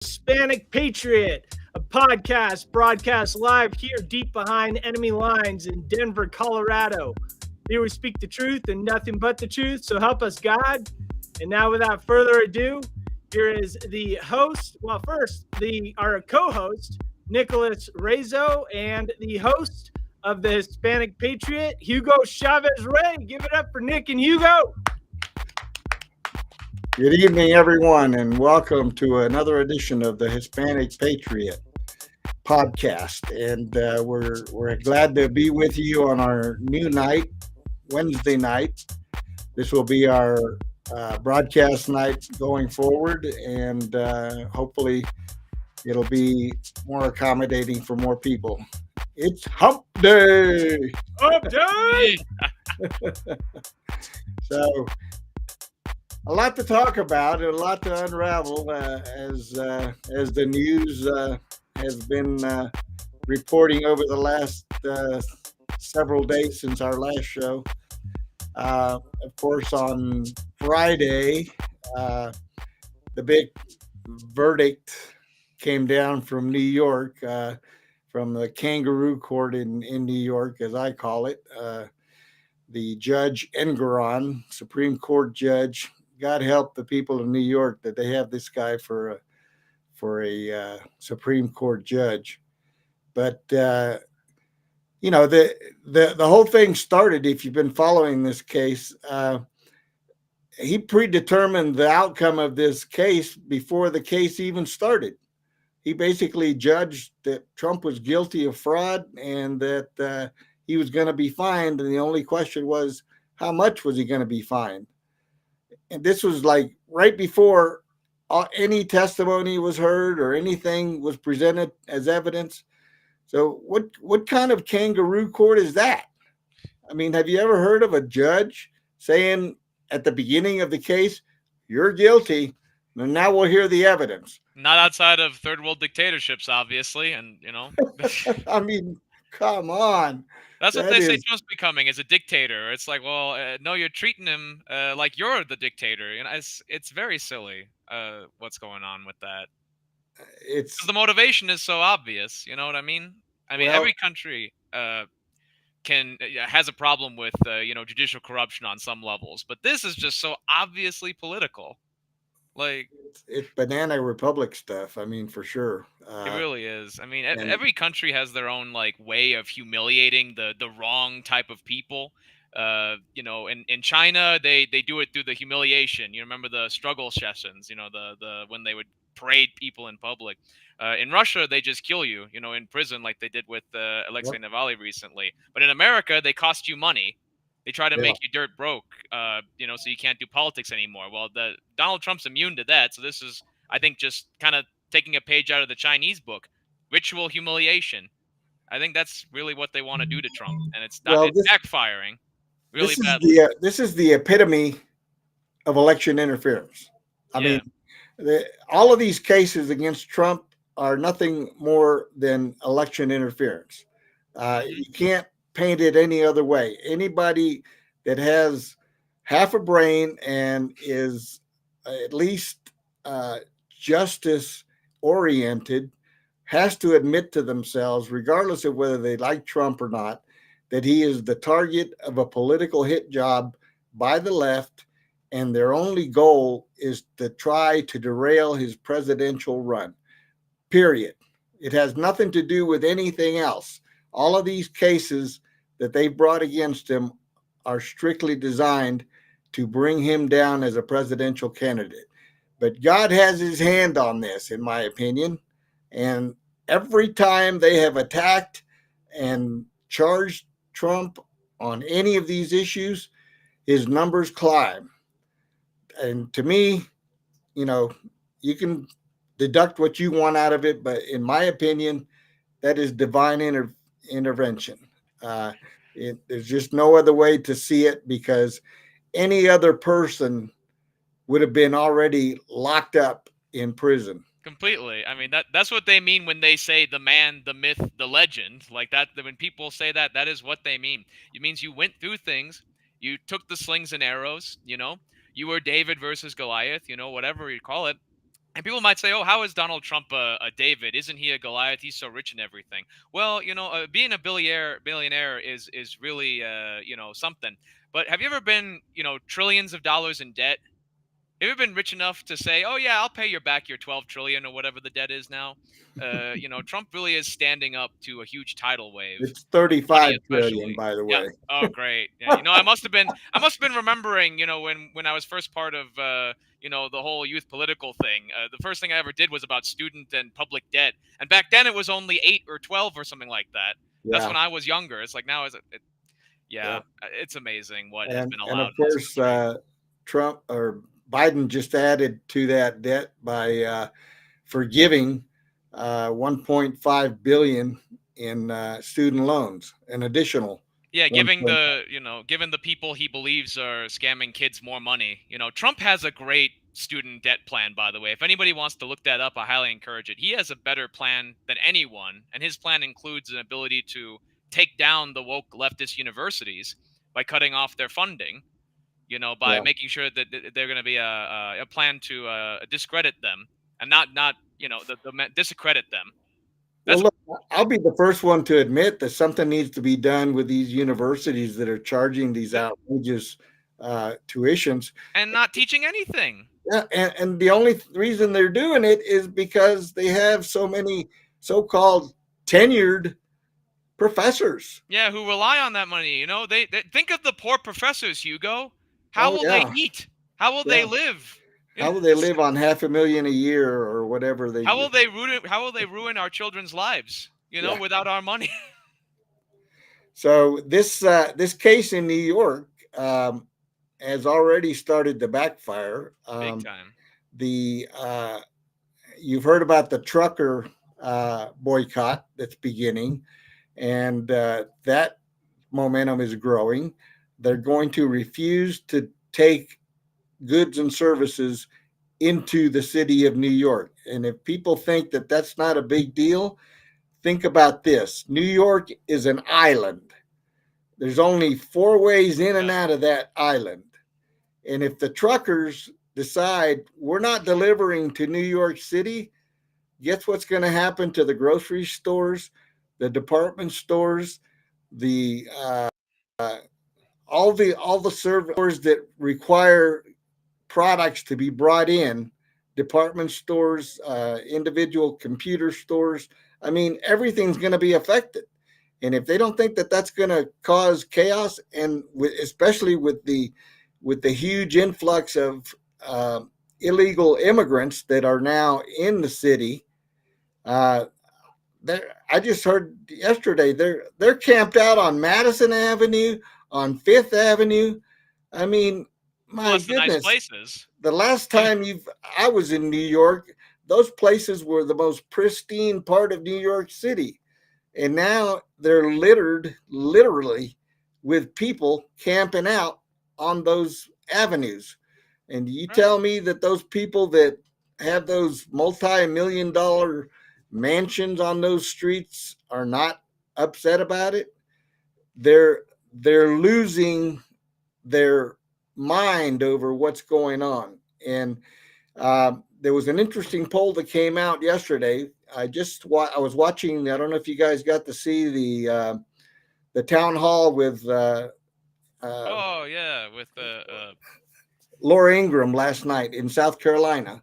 Hispanic Patriot, a podcast broadcast live here deep behind enemy lines in Denver, Colorado. Here we speak the truth and nothing but the truth, so help us God. And now, without further ado, here is the host. Well, first, our co-host, Nicholas Rezo, and the host of the Hispanic Patriot, Hugo Chavez Ray. Give it up for Nick and Hugo. Good evening, everyone, and welcome to another edition of the Hispanic Patriot podcast. And we're glad to be with you on our new night, Wednesday night. This will be our broadcast night going forward, and hopefully it'll be more accommodating for more people. It's Hump Day! Hump Day! So, a lot to talk about and a lot to unravel as the news has been reporting over the last several days since our last show. Of course, on Friday, the big verdict came down from New York, from the kangaroo court in New York, as I call it. The Judge Engoron, Supreme Court judge. God help the people of New York that they have this guy for a Supreme Court judge. But the whole thing started. If you've been following this case, he predetermined the outcome of this case before the case even started. He basically judged that Trump was guilty of fraud and that he was going to be fined, and the only question was how much was he going to be fined. And this was like right before any testimony was heard or anything was presented as evidence. So what kind of kangaroo court is that? I mean, have you ever heard of a judge saying at the beginning of the case, you're guilty, and now we'll hear the evidence? Not outside of third world dictatorships, obviously, and I mean, come on. That's what they say Trump's becoming, is a dictator. It's like, well, no, you're treating him like you're the dictator. It's very silly what's going on with that. It's 'cause the motivation is so obvious. You know what I mean? I mean, every country has a problem with judicial corruption on some levels, but this is just so obviously political. Like, it's banana republic stuff. I mean, for sure. It really is. I mean, every country has their own way of humiliating the wrong type of people. In China, they do it through the humiliation. You remember the struggle sessions? The when they would parade people in public. In Russia, they just kill you. In prison, like they did with Alexei Navalny recently. But in America, they cost you money. They try to make you dirt broke. So you can't do politics anymore. Well, Donald Trump's immune to that. So this is, I think, just kind of taking a page out of the Chinese book. Ritual humiliation. I think that's really what they want to do to Trump, and it's backfiring really badly. This is the epitome of election interference. I mean, all of these cases against Trump are nothing more than election interference. You can't paint it any other way. Anybody that has half a brain and is at least justice oriented has to admit to themselves, regardless of whether they like Trump or not, that he is the target of a political hit job by the left, and their only goal is to try to derail his presidential run. Period. It has nothing to do with anything else. All of these cases that they brought against him are strictly designed to bring him down as a presidential candidate. But God has his hand on this, in my opinion. And every time they have attacked and charged Trump on any of these issues, his numbers climb. And to me, you can deduct what you want out of it, but in my opinion, that is divine intervention. There's just no other way to see it, because any other person would have been already locked up in prison. Completely. I mean, that's what they mean when they say the man, the myth, the legend. Like that, when people say that, that is what they mean. It means you went through things, you took the slings and arrows, you were David versus Goliath, whatever you call it. And people might say, "Oh, how is Donald Trump a David? Isn't he a Goliath? He's so rich and everything." Well, being a billionaire is really something. But have you ever been trillions of dollars in debt? Have you ever been rich enough to say, "Oh yeah, I'll pay you back your 12 trillion or whatever the debt is now"? Trump really is standing up to a huge tidal wave, It's with money 35 trillion, especially. by the Yeah. way. Oh, great. Yeah. I must have been remembering, when I was first part of, the whole youth political thing. The first thing I ever did was about student and public debt, and back then it was only 8 or 12 or something like that. That's Yeah, when I was younger. It's like now, yeah. yeah, it's amazing what has been And allowed of in this course, country. Trump or Biden just added to that debt by forgiving 1.5 billion in student loans, an additional Yeah, giving 1.5. the people he believes are scamming kids more money. Trump has a great student debt plan, by the way. If anybody wants to look that up, I highly encourage it. He has a better plan than anyone, and his plan includes an ability to take down the woke leftist universities by cutting off their funding. By Yeah. making sure that they're going to be a plan to discredit them and not discredit them. Well, That's look, I'll be the first one to admit that something needs to be done with these universities that are charging these outrageous tuitions. and not teaching anything. Yeah, and the only reason they're doing it is because they have so many so-called tenured professors. Yeah, who rely on that money. They think of the poor professors, Hugo. How Oh will they yeah, eat? How will they yeah. live? How will they live on $500,000 a year or whatever they How will get? they ruin our children's lives? Yeah. Without our money. So this case in New York has already started to backfire. Big time. The You've heard about the trucker boycott that's beginning, and that momentum is growing. They're going to refuse to take goods and services into the city of New York. And if people think that that's not a big deal, think about this. New York is an island. There's only 4 ways in and Yeah. out of that island. And if the truckers decide we're not delivering to New York City, guess what's going to happen to the grocery stores, the department stores, the all the stores that require products to be brought in, department stores, individual computer stores. I mean, everything's going to be affected. And if they don't think that that's going to cause chaos, and especially with the huge influx of illegal immigrants that are now in the city, I just heard yesterday they're camped out on Madison Avenue, on Fifth Avenue. I mean, Well, my that's the nice goodness, places. the last time I was in New York, those places were the most pristine part of New York City. And now they're littered literally with people camping out on those avenues. And you Right. tell me that those people that have those multi-million-dollar mansions on those streets are not upset about it? They're losing their mind over what's going on. And there was an interesting poll that came out yesterday. I was watching. I don't know if you guys got to see the town hall with Oh yeah, with Laura Ingraham last night in South Carolina,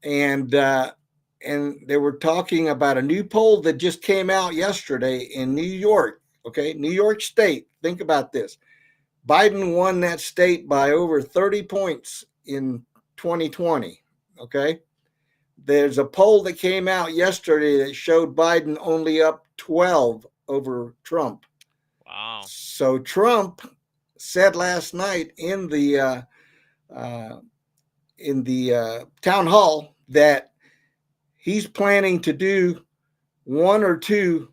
and they were talking about a new poll that just came out yesterday in New York. Okay, New York State. Think about this. Biden won that state by over 30 points in 2020. Okay. There's a poll that came out yesterday that showed Biden only up 12 over Trump. wow. So Trump said last night in the town hall that he's planning to do one or two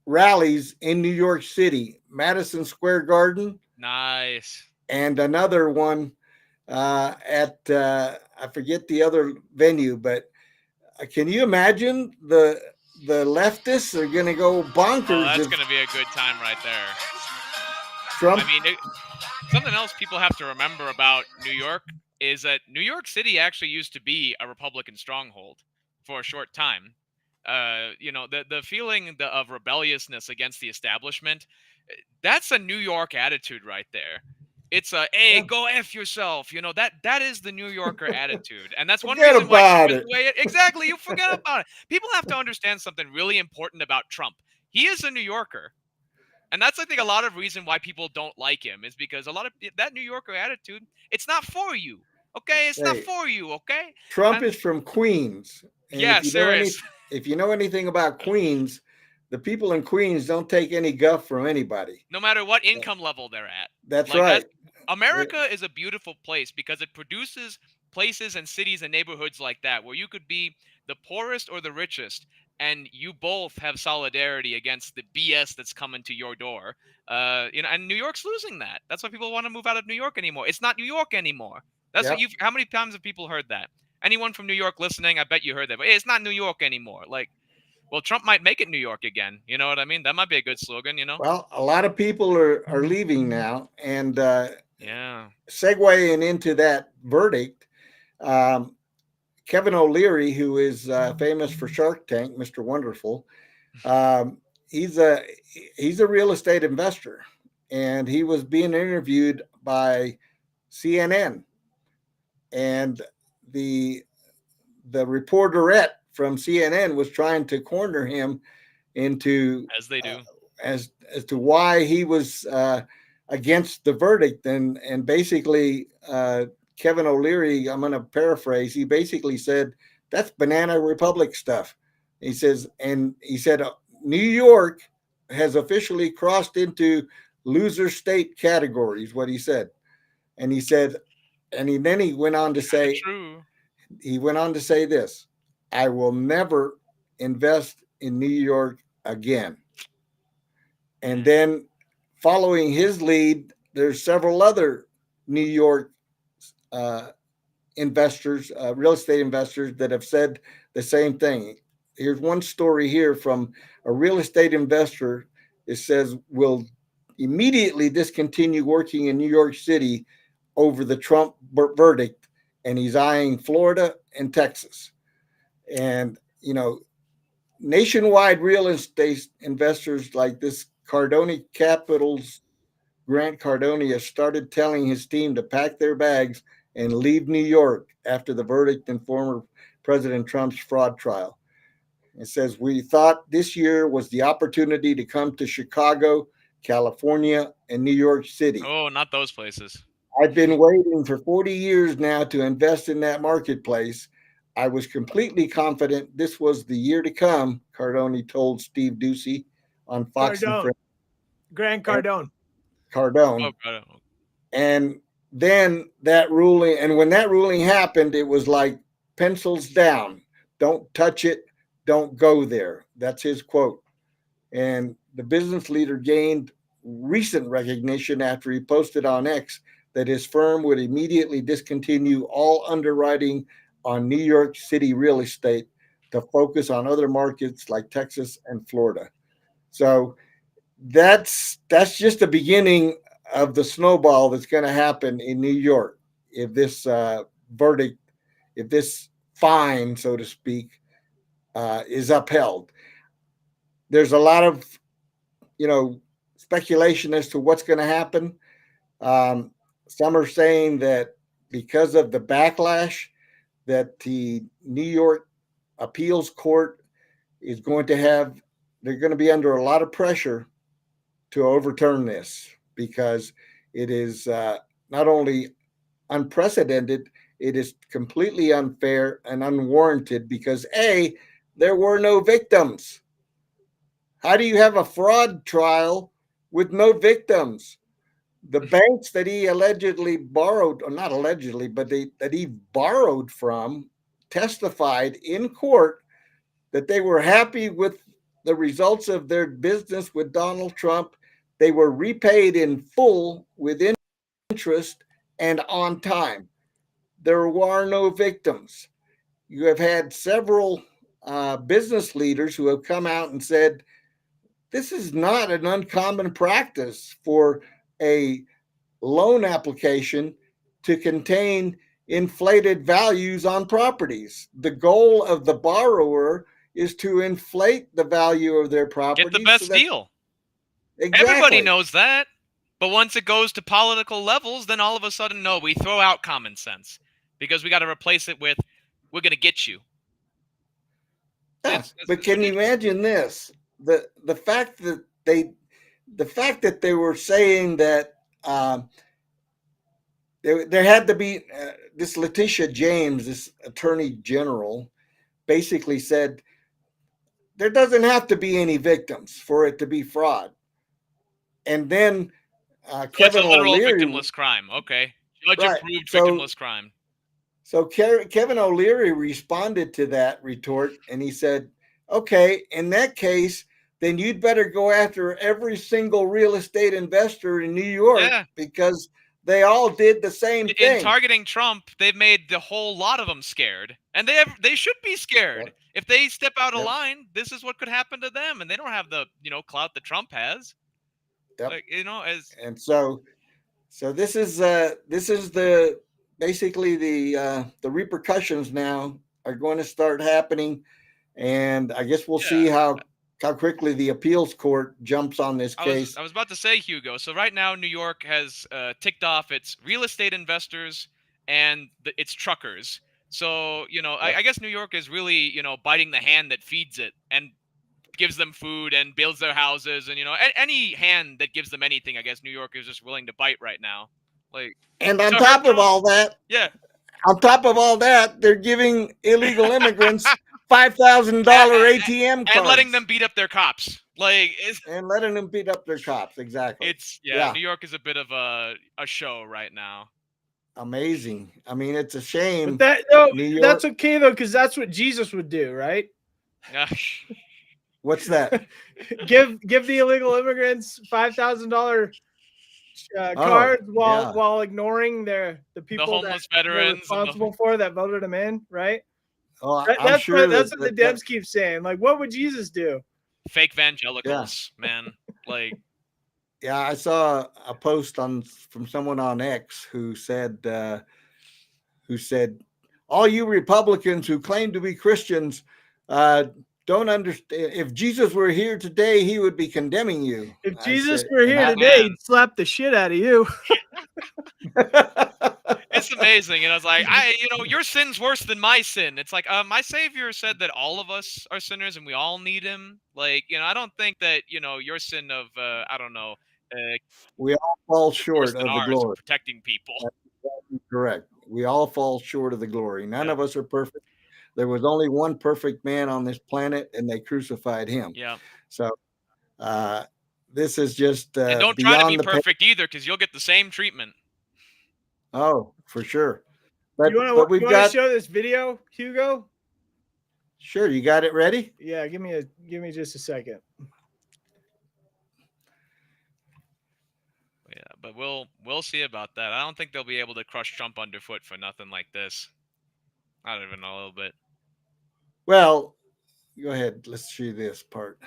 rallies in New York City, Madison Square Garden, Nice. and another one at I forget the other venue, but can you imagine the leftists are going to go Oh, bonkers that's if going to be a good time right there. Trump? I mean, Something else people have to remember about New York is that New York City actually used to be a Republican stronghold for a short time. The feeling of rebelliousness against the establishment, that's a New York attitude right there. It's a, hey, go F yourself. That is the New Yorker attitude. And that's one Forget reason why about Trump is it. the way exactly, you forget about it. People have to understand something really important about Trump. He is a New Yorker. And that's, I think, a lot of reason why people don't like him is because a lot of that New Yorker attitude, it's not for you. Okay? It's not Hey, for you, okay? Trump And is from Queens, and yeah, serious. if you know anything about Queens, the people in Queens don't take any guff from anybody. No matter what income level they're at. That's Like right. that's America is a beautiful place because it produces places and cities and neighborhoods like that where you could be the poorest or the richest and you both have solidarity against the BS that's coming to your door. And New York's losing that. That's why people want to move out of New York anymore. It's not New York anymore. That's what Yep. you've how many times have people heard that? Anyone from New York listening, I bet you heard that. But hey, it's not New York anymore. Like, well, Trump might make it New York again. You know what I mean? That might be a good slogan. Well, a lot of people are leaving now, and Yeah. segueing into that verdict, um, Kevin O'Leary, who is famous for Shark Tank, Mr. Wonderful, um, he's a he's a real estate investor, and he was being interviewed by CNN, and the the reporterette from CNN was trying to corner him into As they do. as to why he was against the verdict, and basically Kevin O'Leary, I'm going to paraphrase, he basically said that's banana republic stuff. He said New York has officially crossed into loser state categories, what he said. And he said, then he went on to Kinda say, true. this: I will never invest in New York again. And then following his lead, there's several other New York uh, investors, real estate investors, that have said the same thing. Here's one story here from a real estate investor. It says, will immediately discontinue working in New York City over the Trump verdict, and he's eyeing Florida and Texas. And, nationwide real estate investors like this Cardone Capital's Grant Cardone has started telling his team to pack their bags and leave New York after the verdict in former President Trump's fraud trial. It says, we thought this year was the opportunity to come to Chicago, California, and New York City. Oh, not those places. I've been waiting for 40 years now to invest in that marketplace. I was completely confident this was the year to come, Cardone told Steve Ducey on Fox and Cardone. Friends. Grant Cardone. Cardone. Oh, God. And then that ruling, and when that ruling happened, it was like pencils down. Don't touch it. Don't go there. That's his quote. And the business leader gained recent recognition after he posted on X that his firm would immediately discontinue all underwriting on New York City real estate to focus on other markets like Texas and Florida. So that's just the beginning of the snowball that's going to happen in New York if this verdict, if this fine, so to speak, is upheld. There's a lot of speculation as to what's going to happen. Some are saying that because of the backlash that the New York appeals court is going to have, they're going to be under a lot of pressure to overturn this, because it is not only unprecedented, it is completely unfair and unwarranted because there were no victims. How do you have a fraud trial with no victims? The banks that he allegedly borrowed, or not allegedly, but that he borrowed from, testified in court that they were happy with the results of their business with Donald Trump. They were repaid in full with interest and on time. There were no victims. You have had several business leaders who have come out and said, this is not an uncommon practice for a loan application to contain inflated values on properties. The goal of the borrower is to inflate the value of their property. Get the best deal. Exactly. Everybody knows that. But once it goes to political levels, then all of a sudden, no, we throw out common sense because we got to replace it with, we're going to get you. Yeah, but can you imagine this? The fact that they were saying that there had to be this Letitia James, this attorney general, basically said there doesn't have to be any victims for it to be fraud. And then Kevin It's a literal O'Leary, victimless crime. Okay, judge right. approved victimless crime. So Kevin O'Leary responded to that retort, and he said, "Okay, in that case, then you'd better go after every single real estate investor in New York because they all did the same thing." In targeting Trump, they've made the whole lot of them scared, and they should be scared. Yep. If they step out of line, this is what could happen to them, and they don't have the clout that Trump has. Yep. Like, and so this is the basically the repercussions now are going to start happening, and I guess we'll see how quickly the appeals court jumps on this case. I was about to say, Hugo. So right now, New York has ticked off its real estate investors and its truckers. So I guess New York is really biting the hand that feeds it and gives them food and builds their houses, and any hand that gives them anything, I guess New York is just willing to bite right now. Like, and on top of all that, they're giving illegal immigrants $5,000 ATM cards and letting them beat up their cops. Exactly. New York is a bit of a show right now. Amazing. I mean, it's a shame. But that's okay though, because that's what Jesus would do, right? What's that? give the illegal immigrants $5,000 cards while ignoring the people, the homeless veterans they're responsible for that voted them in, right? Oh, that's what the Dems keep saying. Like, what would Jesus do? Fake evangelicals, man. Like, yeah, I saw a post from someone on X who said, all you Republicans who claim to be Christians don't understand. If Jesus were here today, he would be condemning you. If Jesus were here today, he'd slap the shit out of you. It's amazing. And I was like, your sin's worse than my sin. It's like, my Savior said that all of us are sinners and we all need him. Like, I don't think that, your sin of, we all fall short of the glory. Protecting people. That's correct. We all fall short of the glory. None of us are perfect. There was only one perfect man on this planet, and they crucified him. Yeah. So this is just and don't try to be perfect either, because you'll get the same treatment. Oh, for sure. But you want to show this video, Hugo? Sure. You got it ready? Yeah. Give me just a second. Yeah, but we'll see about that. I don't think they'll be able to crush Trump underfoot for nothing like this. I don't even know, a little bit. Well, go ahead. Let's see this part.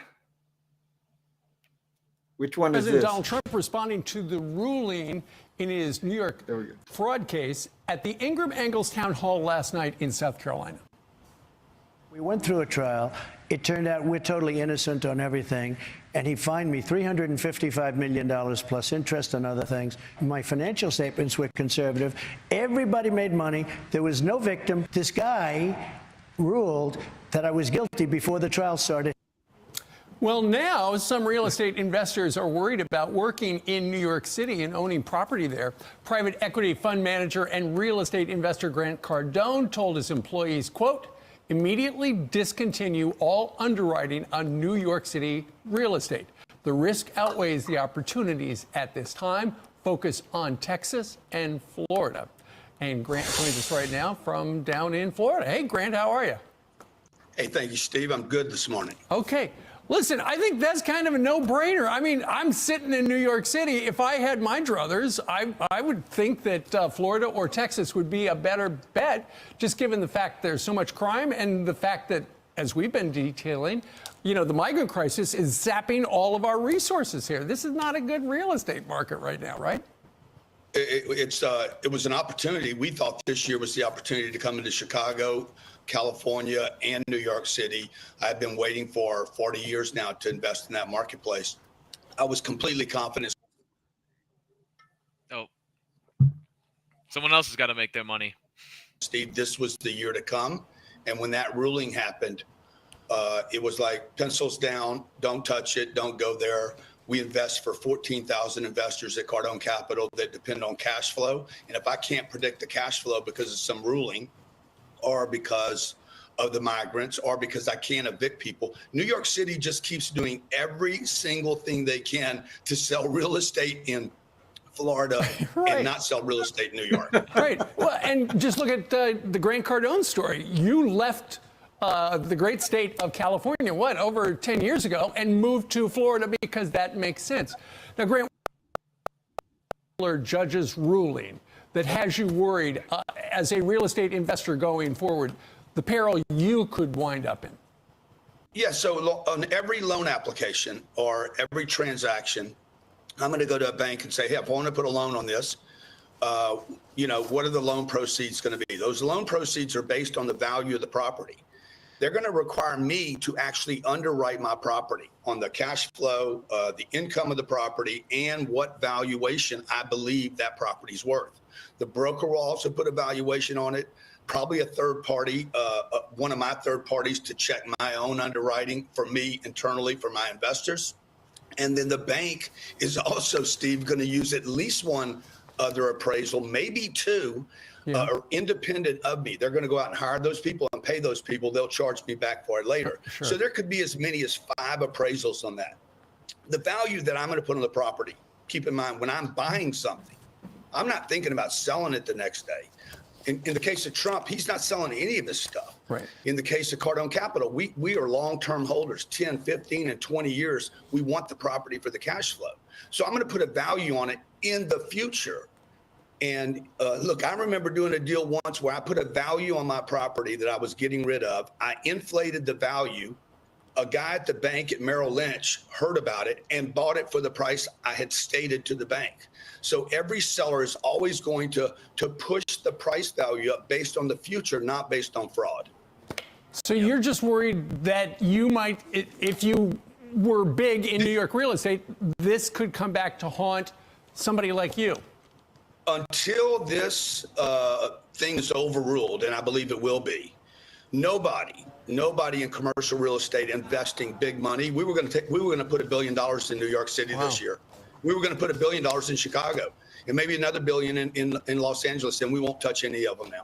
Which one is this? President Donald Trump responding to the ruling in his New York fraud case at the Ingram Angles Town Hall last night in South Carolina. We went through a trial. It turned out we're totally innocent on everything. And he fined me $355 million plus interest and other things. My financial statements were conservative. Everybody made money. There was no victim. This guy ruled that I was guilty before the trial started. Well, now some real estate investors are worried about working in New York City and owning property there. Private equity fund manager and real estate investor Grant Cardone told his employees, quote, immediately discontinue all underwriting on New York City real estate. The risk outweighs the opportunities at this time. Focus on Texas and Florida. And Grant joins us right now from down in Florida. Hey, Grant, how are you? Hey, thank you, Steve. I'm good this morning. Okay. Listen, I think that's kind of a no-brainer. I mean, I'm sitting in New York City. If I had my druthers, I would think that Florida or Texas would be a better bet, just given the fact there's so much crime and the fact that, as we've been detailing, the migrant crisis is zapping all of our resources here. This is not a good real estate market right now, right? It was an opportunity. We thought this year was the opportunity to come into Chicago, California, and New York City. I've been waiting for 40 years now to invest in that marketplace. I was completely confident. Oh, someone else has got to make their money. Steve, this was the year to come. And when that ruling happened, it was like pencils down, don't touch it, don't go there. We invest for 14,000 investors at Cardone Capital that depend on cash flow. And if I can't predict the cash flow because of some ruling or because of the migrants or because I can't evict people, New York City just keeps doing every single thing they can to sell real estate in Florida and not sell real estate in New York. Right. Well, and just look at the Grant Cardone story. You left the great state of California, over 10 years ago, and moved to Florida because that makes sense. Now, Grant, judge's ruling that has you worried as a real estate investor going forward, the peril you could wind up in. Yeah, so on every loan application or every transaction, I'm going to go to a bank and say, hey, if I want to put a loan on this, what are the loan proceeds going to be? Those loan proceeds are based on the value of the property. They're going to require me to actually underwrite my property on the cash flow, the income of the property, and what valuation I believe that property's worth. The broker will also put a valuation on it, probably a third party, one of my third parties to check my own underwriting for me internally for my investors. And then the bank is also, Steve, going to use at least one other appraisal, maybe two, are independent of me. They're going to go out and hire those people and pay those people. They'll charge me back for it later. Sure. So there could be as many as 5 appraisals on that. The value that I'm going to put on the property, keep in mind, when I'm buying something, I'm not thinking about selling it the next day. In the case of Trump, he's not selling any of this stuff. Right. In the case of Cardone Capital, we are long-term holders, 10, 15, and 20 years. We want the property for the cash flow. So I'm going to put a value on it in the future. And look, I remember doing a deal once where I put a value on my property that I was getting rid of. I inflated the value. A guy at the bank at Merrill Lynch heard about it and bought it for the price I had stated to the bank. So every seller is always going to push the price value up based on the future, not based on fraud. So you're just worried that you might, if you were big in New York real estate, this could come back to haunt somebody like you. Until this thing is overruled, and I believe it will be, nobody in commercial real estate investing big money. We were going to put $1 billion in New York City this year. We were going to put $1 billion in Chicago and maybe another $1 billion in Los Angeles, and we won't touch any of them now.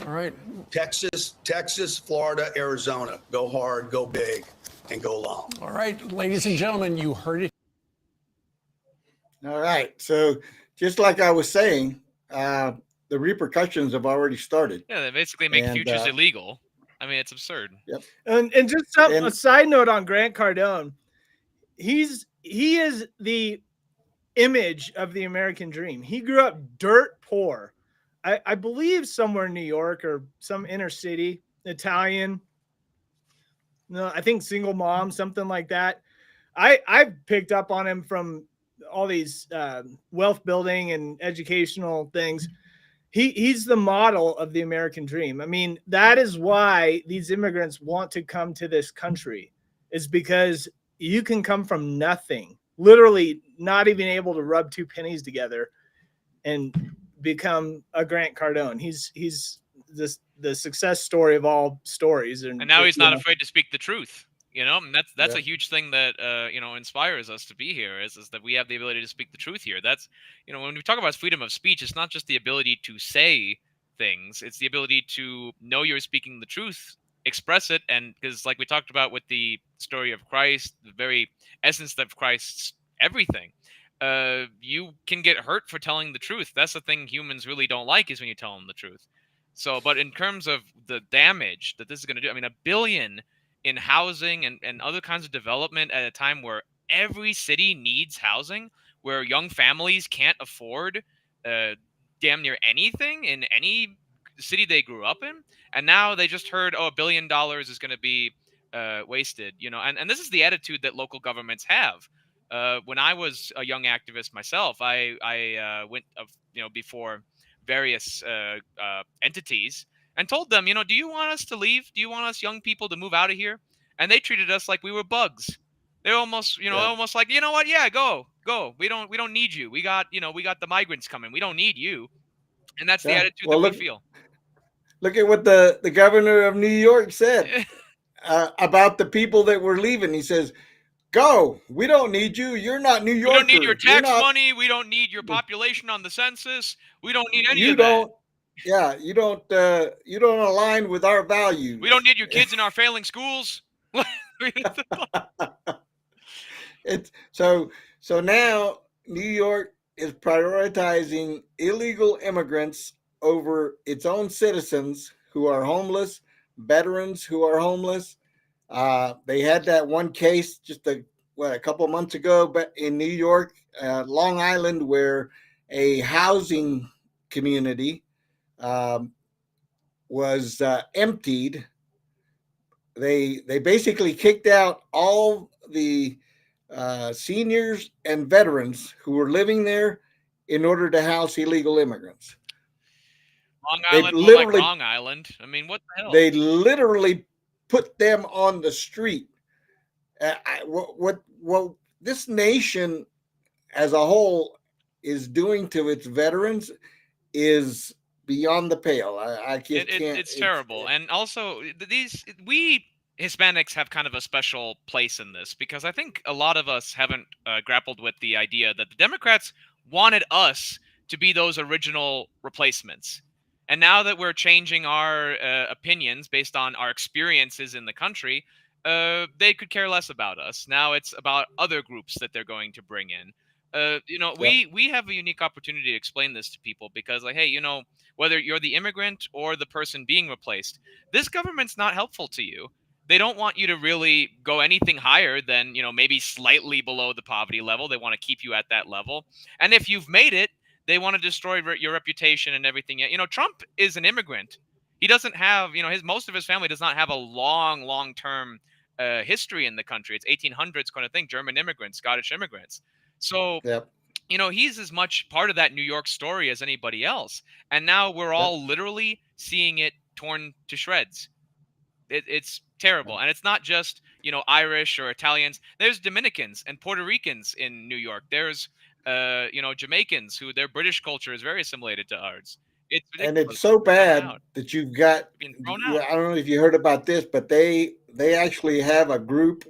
All right. Texas, Florida, Arizona, go hard, go big, and go long. All right, ladies and gentlemen, you heard it. All right. So just like I was saying, the repercussions have already started. Yeah, they basically make futures illegal. I mean, it's absurd. Yep. And just a side note on Grant Cardone, he is the image of the American dream. He grew up dirt poor. I believe somewhere in New York or some inner city, Italian. No, I think single mom, something like that. I picked up on him from all these wealth building and educational things. He's the model of the American dream. I mean, that is why these immigrants want to come to this country, is because you can come from nothing, literally not even able to rub 2 pennies together and become a Grant Cardone. He's the success story of all stories. And now he's not afraid to speak the truth. And that's a huge thing that inspires us to be here is that we have the ability to speak the truth here. That's when we talk about freedom of speech, it's not just the ability to say things, it's the ability to know you're speaking the truth, express it, and because like we talked about with the story of Christ, the very essence of Christ's everything, you can get hurt for telling the truth. That's the thing humans really don't like, is when you tell them the truth. So, but in terms of the damage that this is going to do, I mean, $1 billion in housing and other kinds of development at a time where every city needs housing, where young families can't afford damn near anything in any city they grew up in. And now they just heard, $1 billion is going to be wasted, and this is the attitude that local governments have. When I was a young activist myself, I went before various entities and told them, do you want us to leave? Do you want us young people to move out of here? And they treated us like we were bugs. They're almost, almost like, you know what? Yeah, go. We don't need you. We got the migrants coming. We don't need you. And that's the attitude that we feel. Look at what the governor of New York said about the people that were leaving. He says, go. We don't need you. You're not New Yorkers. We don't need your tax money. We don't need your population on the census. We don't need any of that. Yeah, you don't align with our values. We don't need your kids in our failing schools. So now New York is prioritizing illegal immigrants over its own citizens who are homeless, veterans who are homeless. They had that one case just a couple of months ago, but in New York, Long Island, where a housing community was emptied. They basically kicked out all the seniors and veterans who were living there in order to house illegal immigrants. Long Island, like Long Island. I mean, what the hell? They literally put them on the street. What this nation as a whole is doing to its veterans is beyond the pale. I can't. It's terrible. And also, we Hispanics have kind of a special place in this because I think a lot of us haven't grappled with the idea that the Democrats wanted us to be those original replacements. And now that we're changing our opinions based on our experiences in the country, they could care less about us. Now it's about other groups that they're going to bring in. We have a unique opportunity to explain this to people because, like, hey, whether you're the immigrant or the person being replaced, this government's not helpful to you. They don't want you to really go anything higher than, maybe slightly below the poverty level. They want to keep you at that level. And if you've made it, they want to destroy your reputation and everything. Trump is an immigrant. He doesn't have, most of his family does not have a long-term history in the country. It's 1800s kind of thing, German immigrants, Scottish immigrants. So, he's as much part of that New York story as anybody else. And now we're all literally seeing it torn to shreds. It's terrible. And it's not just, Irish or Italians. There's Dominicans and Puerto Ricans in New York. There's, Jamaicans who their British culture is very assimilated to ours. It's so bad that you've got, I don't know if you heard about this, but they actually have a group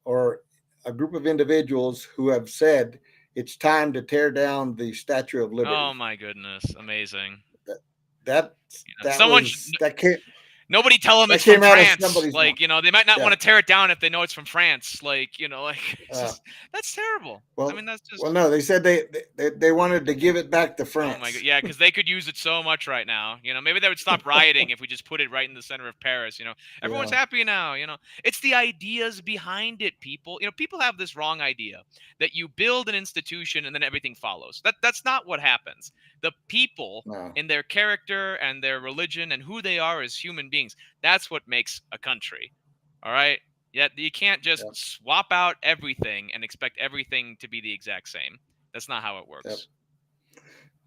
of individuals who have said it's time to tear down the Statue of Liberty. Oh my goodness. Amazing. Nobody tell them it's from France. Like, they might not want to tear it down if they know it's from France. Like, that's terrible. Well, I mean, that's just. Well, no, they said they wanted to give it back to France. Oh my God, yeah, because they could use it so much right now. Maybe they would stop rioting if we just put it right in the center of Paris. Everyone's happy now. It's the ideas behind it, people. People have this wrong idea that you build an institution and then everything follows. That's not what happens. The people in their character and their religion and who they are as human beings, that's what makes a country. All right? Yeah, you can't just swap out everything and expect everything to be the exact same. That's not how it works.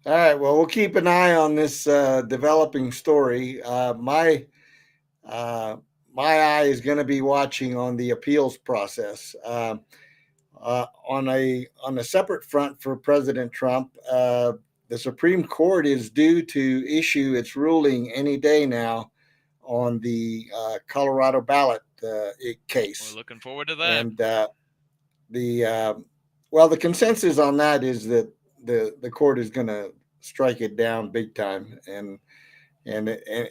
All right. Well, we'll keep an eye on this developing story. My eye is going to be watching on the appeals process. On a separate front for President Trump, the Supreme Court is due to issue its ruling any day now on the Colorado ballot case. We're looking forward to that. And the consensus on that is that the court is going to strike it down big time and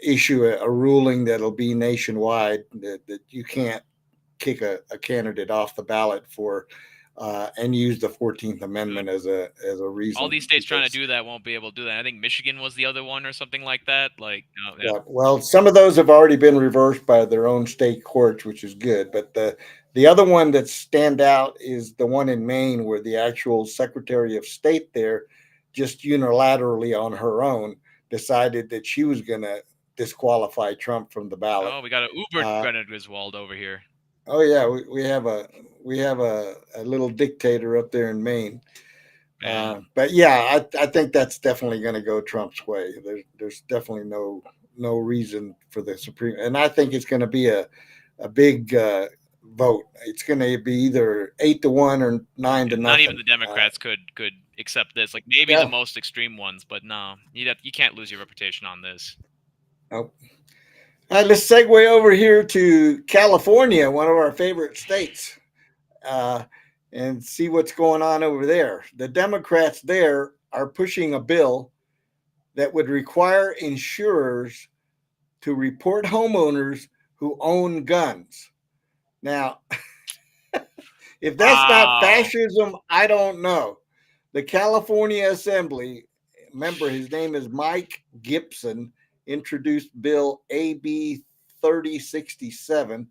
issue a ruling that'll be nationwide that you can't kick a candidate off the ballot for. And use the 14th Amendment as a reason. All these states trying to do that won't be able to do that. I think Michigan was the other one or something like that. Well, some of those have already been reversed by their own state courts, which is good. But the other one that stand out is the one in Maine, where the actual Secretary of State there just unilaterally on her own decided that she was going to disqualify Trump from the ballot. Oh, we got an Uber Grenade Griswold over here. Oh yeah, we have a little dictator up there in Maine. But yeah, I think that's definitely going to go Trump's way. There's definitely no reason for the Supreme, and I think it's going to be a big vote. It's going to be either 8-1 or 9-0. Not even the Democrats could accept this. Like maybe Yeah. the most extreme ones, but no, you can't lose your reputation on this. Nope. All right, let's segue over here to California, one of our favorite states, and see what's going on over there. The Democrats there are pushing a bill that would require insurers to report homeowners who own guns. Now, if that's not fascism, I don't know. The California Assembly, remember his name is Mike Gibson, introduced Bill AB 3067,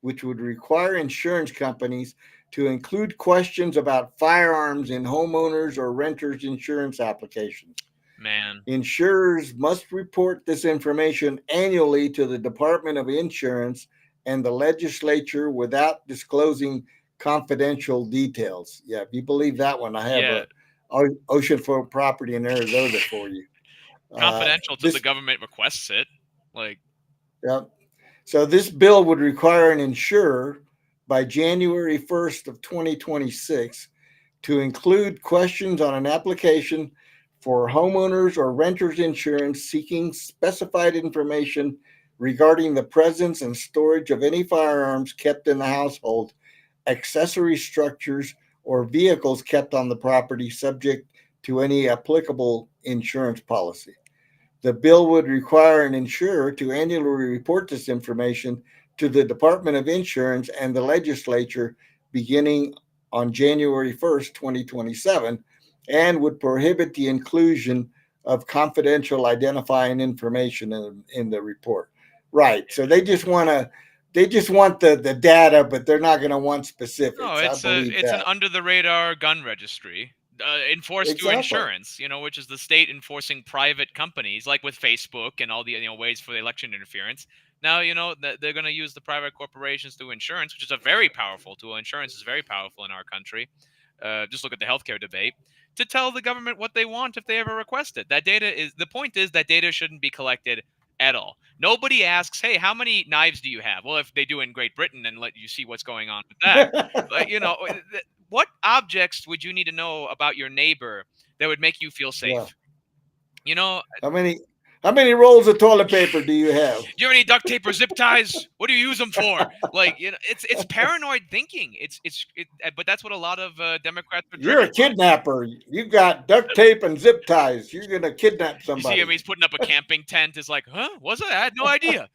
which would require insurance companies to include questions about firearms in homeowners or renters insurance applications. Man. Insurers must report this information annually to the Department of Insurance and the legislature without disclosing confidential details. Yeah, if you believe that one, I have a oceanfront property in Arizona for you. Confidential till the government requests it. Like, yeah. So this bill would require an insurer by January 1st of 2026 to include questions on an application for homeowners or renters insurance seeking specified information regarding the presence and storage of any firearms kept in the household, accessory structures, or vehicles kept on the property subject to any applicable insurance policy. The bill would require an insurer to annually report this information to the Department of Insurance and the legislature beginning on January 1st, 2027, and would prohibit the inclusion of confidential identifying information in the report. Right. So they just want the data, but they're not going to want specifics. No, it's an under the radar gun registry. Enforced through insurance, which is the state enforcing private companies, like with Facebook and all the ways for the election interference. Now, they're going to use the private corporations through insurance, which is a very powerful tool. Insurance is very powerful in our country. Just look at the healthcare debate, to tell the government what they want if they ever request it. The point is that data shouldn't be collected at all. Nobody asks, hey, how many knives do you have? Well, if they do in Great Britain and let you see what's going on with that. But, what objects would you need to know about your neighbor that would make you feel safe? Yeah. How many rolls of toilet paper do you have? Do you have any duct tape or zip ties? What do you use them for? It's paranoid thinking. But that's what a lot of Democrats are. You're a kidnapper. You got duct tape and zip ties. You're gonna kidnap somebody. You see him? He's putting up a camping tent. It's like, huh? Was it? I had no idea.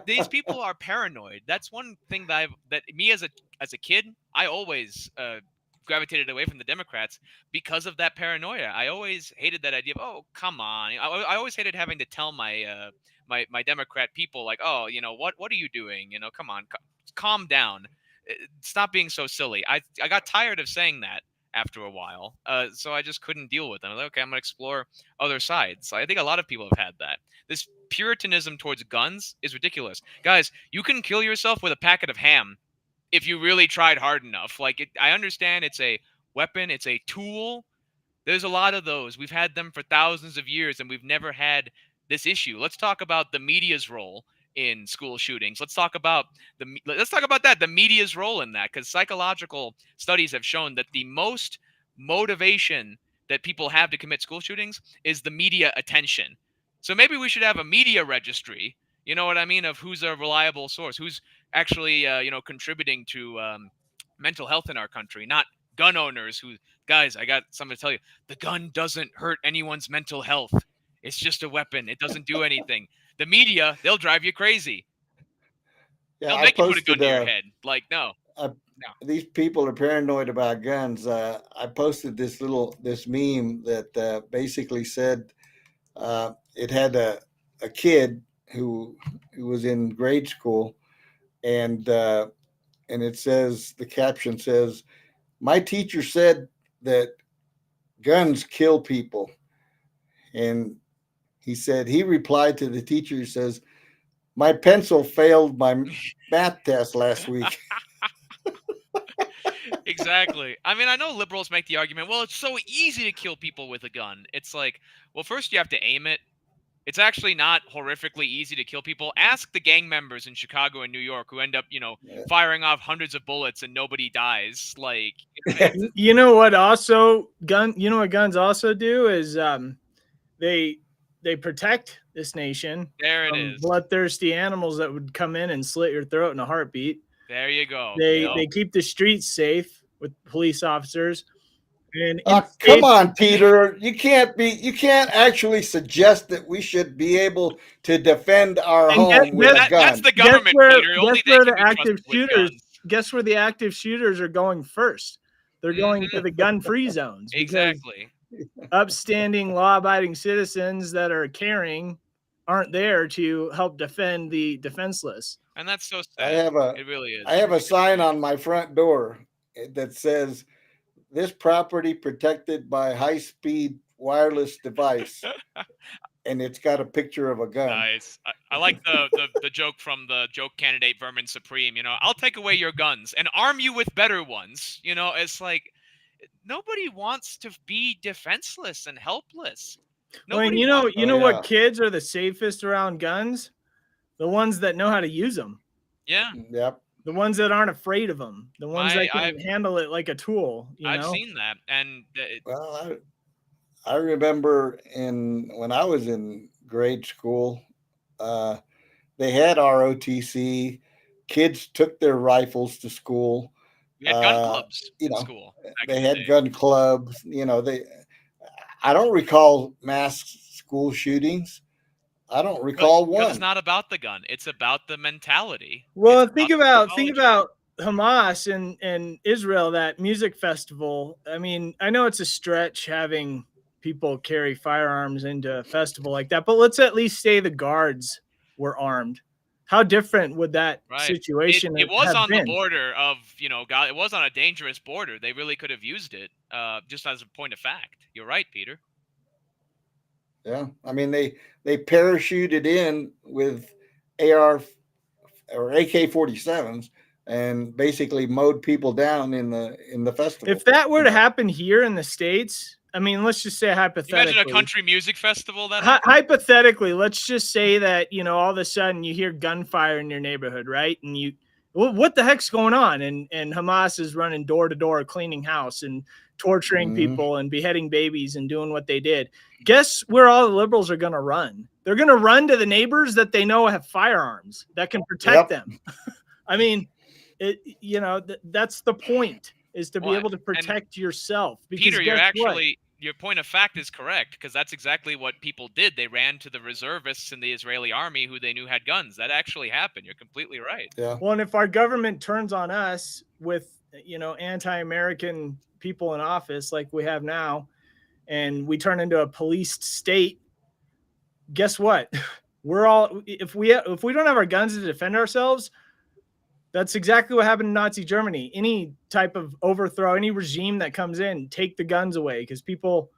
These people are paranoid. That's one thing that me as a kid, I always gravitated away from the Democrats because of that paranoia. I always hated that idea of, oh, come on. I always hated having to tell my my Democrat people, like, oh, what are you doing? Come on, calm down. Stop being so silly. I got tired of saying that after a while. So I just couldn't deal with them. I'm like, okay, I'm going to explore other sides. So I think a lot of people have had that. This puritanism towards guns is ridiculous. Guys, you can kill yourself with a packet of ham if you really tried hard enough. I understand it's a weapon, it's a tool. There's a lot of those. We've had them for thousands of years, and we've never had this issue. Let's talk about the media's role in school shootings. Let's talk about the media's role in that, because psychological studies have shown that the most motivation that people have to commit school shootings is the media attention. So maybe we should have a media registry, you know what I mean, of who's a reliable source, who's actually contributing to mental health in our country, not gun owners who, guys, I got something to tell you. The gun doesn't hurt anyone's mental health. It's just a weapon. It doesn't do anything. The media, they'll drive you crazy. Yeah, they'll make you put a gun to your head. No. These people are paranoid about guns. I posted this meme that basically said it had a kid who was in grade school, and it says, the caption says, "My teacher said that guns kill people," and he replied to the teacher, he says, My pencil failed my math test last week. Exactly. I mean, I know liberals make the argument, well, it's so easy to kill people with a gun. It's like, well, first you have to aim it. It's actually not horrifically easy to kill people. Ask the gang members in Chicago and New York who end up, firing off hundreds of bullets and nobody dies. Like, you know what guns also do is they protect this nation there it from is. bloodthirsty animals that would come in and slit your throat in a heartbeat. There you go. They keep the streets safe with police officers. And come on, Peter. You can't actually suggest that we should be able to defend our home with a gun. That's the government, Peter. Only they can be trusted with guns. Guess where the active shooters are going first? They're going to the gun-free zones. Exactly. Upstanding, law-abiding citizens that are caring aren't there to help defend the defenseless. And that's so sad. It really is. I have a sign on my front door that says, "This property protected by high-speed wireless device," and it's got a picture of a gun. Nice. I like the joke from the joke candidate Vermin Supreme. I'll take away your guns and arm you with better ones. It's like nobody wants to be defenseless and helpless. You know what kids are the safest around guns? The ones that know how to use them. Yeah. Yep. The ones that aren't afraid of them. The ones that can handle it like a tool. I've seen that, and I remember when I was in grade school, they had ROTC. Kids took their rifles to school. We had gun clubs in school. They had gun clubs. I don't recall mass school shootings. I don't recall one. It's not about the gun. It's about the mentality. Well, think about Hamas and Israel, that music festival. I mean, I know it's a stretch having people carry firearms into a festival like that, but let's at least say the guards were armed. How different would that situation it was have on been? The border of, God, it was on a dangerous border. They really could have used it just as a point of fact. You're right, Peter. Yeah. I mean, they parachuted in with AR or AK-47s and basically mowed people down in the festival. If that were to happen here in the States, I mean, let's just say hypothetically. Imagine a country music festival that hypothetically, let's just say that, all of a sudden you hear gunfire in your neighborhood, right? And what the heck's going on? And Hamas is running door to door, cleaning house and torturing people and beheading babies and doing what they did. Guess where all the liberals are going to run? They're going to run to the neighbors that they know have firearms that can protect them. I mean, that's the point, is to be able to protect yourself. Because Peter, your point of fact is correct, because that's exactly what people did. They ran to the reservists in the Israeli army who they knew had guns. That actually happened. You're completely right. Yeah. Well, and if our government turns on us with, anti-American people in office like we have now, and we turn into a policed state, guess what? We're all, if we don't have our guns to defend ourselves, that's exactly what happened in Nazi Germany. Any type of overthrow, any regime that comes in, take the guns away, because people,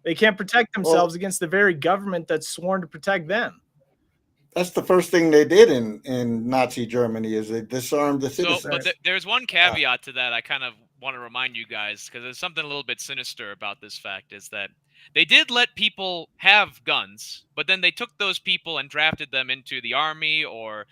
they can't protect themselves against the very government that's sworn to protect them. That's the first thing they did in Nazi Germany, is they disarmed the citizens. But there's one caveat to that I kind of want to remind you guys, because there's something a little bit sinister about this fact, is that they did let people have guns, but then they took those people and drafted them into the army or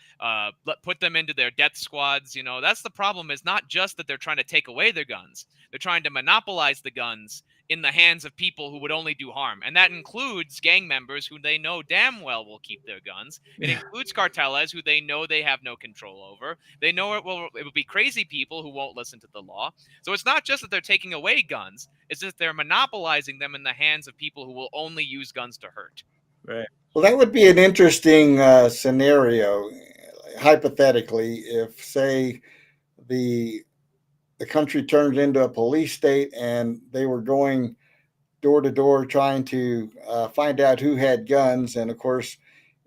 put them into their death squads. That's the problem, is not just that they're trying to take away their guns. They're trying to monopolize the guns in the hands of people who would only do harm. And that includes gang members who they know damn well will keep their guns. It includes cartels who they know they have no control over. They know it will be crazy people who won't listen to the law. So it's not just that they're taking away guns, it's that they're monopolizing them in the hands of people who will only use guns to hurt. Right. Well, that would be an interesting scenario, hypothetically, if, say, the country turned into a police state and they were going door to door trying to find out who had guns. And of course,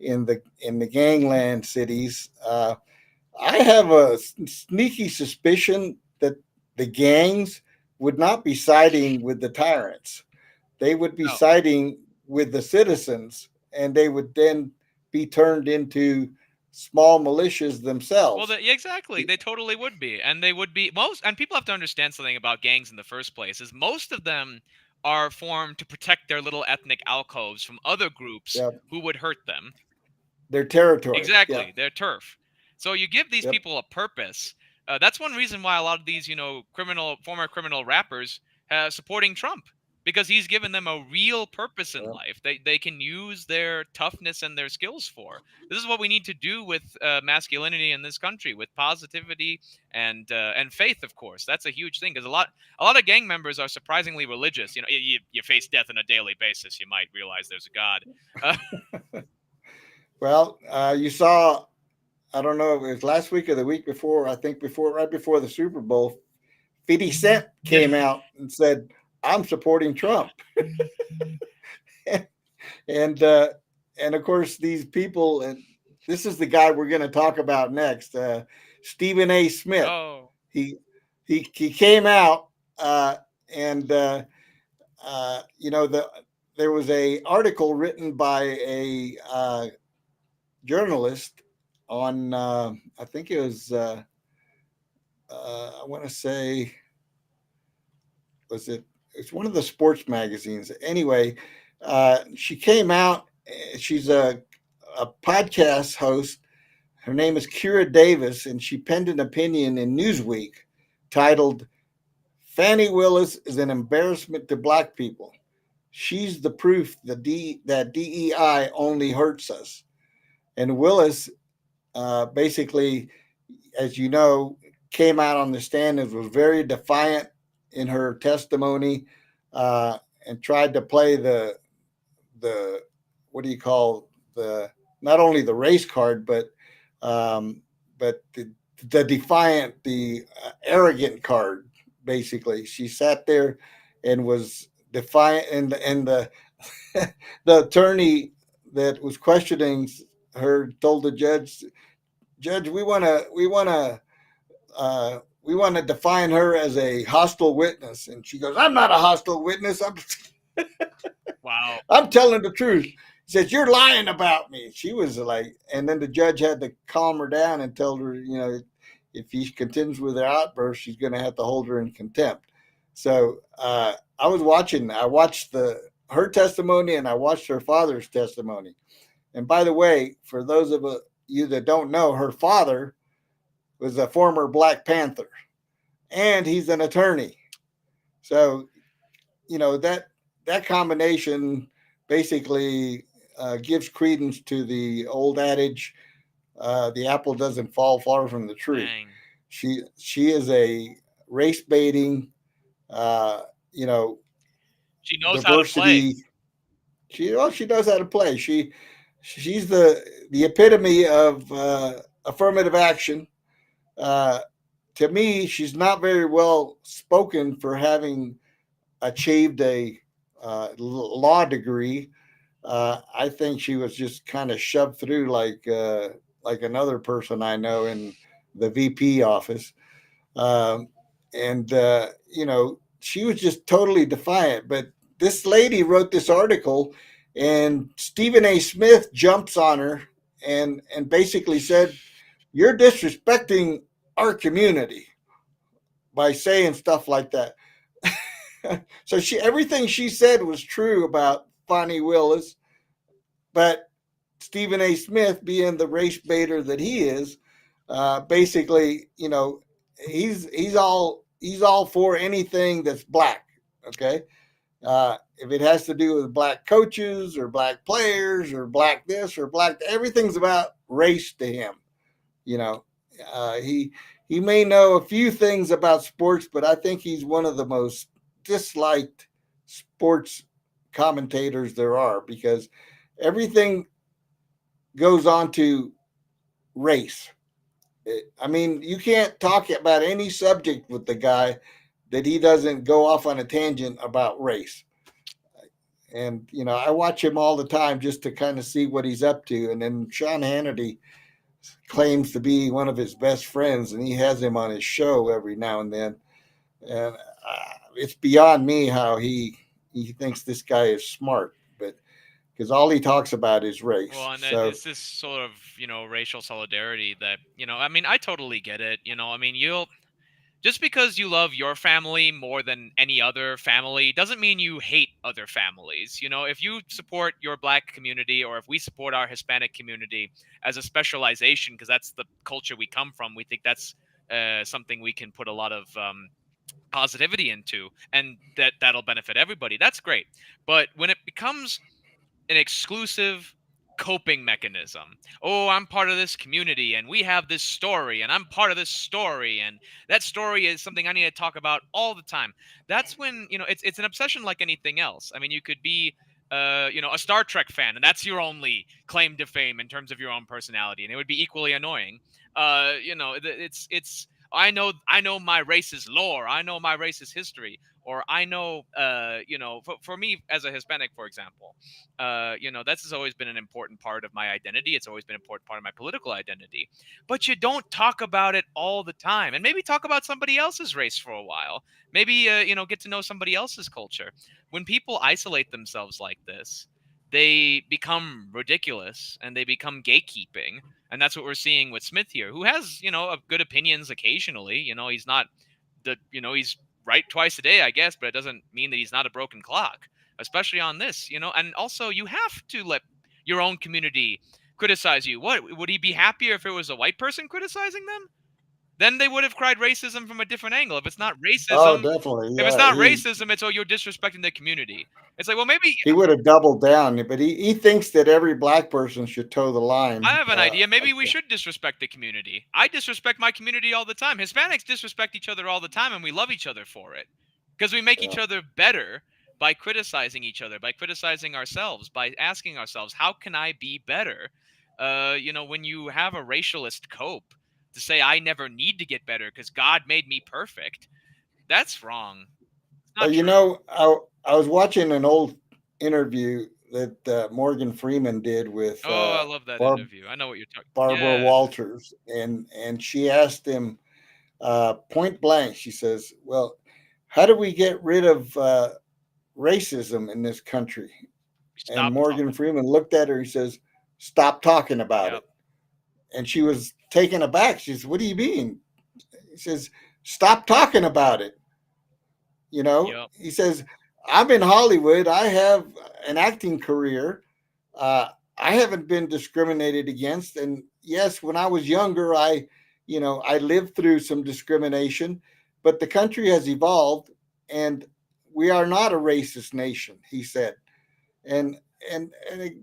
in the gangland cities, I have a sneaky suspicion that the gangs would not be siding with the tyrants. They would be siding with the citizens, and they would then be turned into small militias themselves. Well, exactly. They totally would be. And they would be and people have to understand something about gangs in the first place, is most of them are formed to protect their little ethnic alcoves from other groups Yep. who would hurt them. Their territory. Exactly. Yeah. Their turf. So you give these Yep. people a purpose. That's one reason why a lot of these, former criminal rappers supporting Trump, because he's given them a real purpose in life. They can use their toughness and their skills for. This is what we need to do with masculinity in this country, with positivity and faith. Of course, that's a huge thing, because a lot of gang members are surprisingly religious. You face death on a daily basis. You might realize there's a God. Well, you saw, I don't know if it was last week or the week before, I think right before the Super Bowl, 50 Cent came out and said, I'm supporting Trump. and of course, these people, and this is the guy we're going to talk about next, Stephen A. Smith. Oh. He came out there was a article written by a journalist on I think it was I want to say, it's one of the sports magazines. Anyway, she came out. She's a podcast host. Her name is Kira Davis, and she penned an opinion in Newsweek titled, Fani Willis is an embarrassment to Black people. She's the proof that DEI only hurts us. And Willis basically, as you know, came out on the stand and was very defiant in her testimony, and tried to play the what do you call not only the race card, but the defiant, the arrogant card. Basically, she sat there and was defiant, and the the attorney that was questioning her told the judge, we want to define her as a hostile witness. And she goes, I'm not a hostile witness. Wow. I'm telling the truth. He says, you're lying about me. She was like, and then the judge had to calm her down and tell her, if he continues with her outburst, she's going to have to hold her in contempt. So I watched her testimony, and I watched her father's testimony. And by the way, for those of you that don't know, her father was a former Black Panther, and he's an attorney. So, that combination basically gives credence to the old adage, the apple doesn't fall far from the tree. Dang. She is a race baiting, She knows diversity. how to play. She knows how to play. She's the epitome of affirmative action. To me, she's not very well spoken for having achieved a law degree. I think she was just kind of shoved through like another person I know in the VP office. She was just totally defiant. But this lady wrote this article, and Stephen A. Smith jumps on her and basically said, you're disrespecting our community by saying stuff like that. So everything she said was true about Fani Willis, but Stephen A. Smith, being the race baiter that he is, basically, he's all for anything that's Black. Okay. If it has to do with Black coaches or Black players or Black this or Black, everything's about race to him. He may know a few things about sports, but I think he's one of the most disliked sports commentators there are, because everything goes on to race. You can't talk about any subject with the guy that he doesn't go off on a tangent about race. And, I watch him all the time just to kind of see what he's up to. And then Sean Hannity claims to be one of his best friends, and he has him on his show every now and then. And it's beyond me how he thinks this guy is smart. But because all he talks about is race. Well, and So it's this sort of, racial solidarity that, I mean, I totally get it. I mean, just because you love your family more than any other family doesn't mean you hate other families. If you support your Black community, or if we support our Hispanic community as a specialization, because that's the culture we come from, we think that's something we can put a lot of positivity into, and that'll benefit everybody. That's great. But when it becomes an exclusive coping mechanism. Oh, I'm part of this community and we have this story and I'm part of this story and that story is something I need to talk about all the time. That's when, it's an obsession like anything else. I mean, you could be a Star Trek fan and that's your only claim to fame in terms of your own personality, and it would be equally annoying. It's I know my race's lore, I know my race's history, or I know for me as a Hispanic, for example, this has always been an important part of my identity. It's always been an important part of my political identity. But you don't talk about it all the time. And maybe talk about somebody else's race for a while. Maybe, get to know somebody else's culture. When people isolate themselves like this, they become ridiculous and they become gatekeeping. And that's what we're seeing with Smith here, who has, good opinions occasionally. He's not he's right twice a day, I guess, but it doesn't mean that he's not a broken clock, especially on this, and also you have to let your own community criticize you. What would he be happier if it was a white person criticizing them? Then they would have cried racism from a different angle. If it's not oh, racism, definitely, if it's yeah, not racism, it's, oh, you're disrespecting the community. It's like, well, maybe he would have doubled down, but he thinks that every Black person should toe the line. I have an idea. Maybe we should disrespect the community. I disrespect my community all the time. Hispanics disrespect each other all the time, and we love each other for it because we make each other better by criticizing each other, by criticizing ourselves, by asking ourselves, how can I be better? When you have a racialist cope to say, I never need to get better because God made me perfect, that's wrong. It's not I was watching an old interview that Morgan Freeman did with I love that interview. I know what you're talking about. Barbara Walters, and she asked him point blank, she says, well, how do we get rid of racism in this country? And Morgan Freeman looked at her, he says, stop talking about it. And she was taken aback. She says, what do you mean? He says, stop talking about it. He says, I'm in Hollywood. I have an acting career. I haven't been discriminated against. And yes, when I was younger, I lived through some discrimination, but the country has evolved and we are not a racist nation, he said. And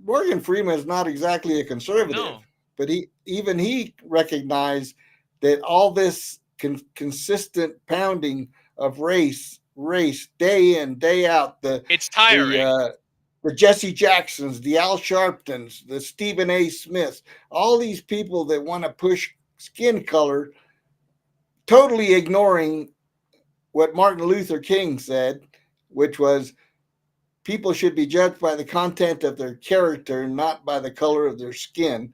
Morgan Freeman is not exactly a conservative, but he recognized that all this consistent pounding of race day in, day out, it's tiring. The Jesse Jacksons, the Al Sharptons, the Stephen A. Smiths, all these people that want to push skin color, totally ignoring what Martin Luther King said, which was people should be judged by the content of their character, not by the color of their skin.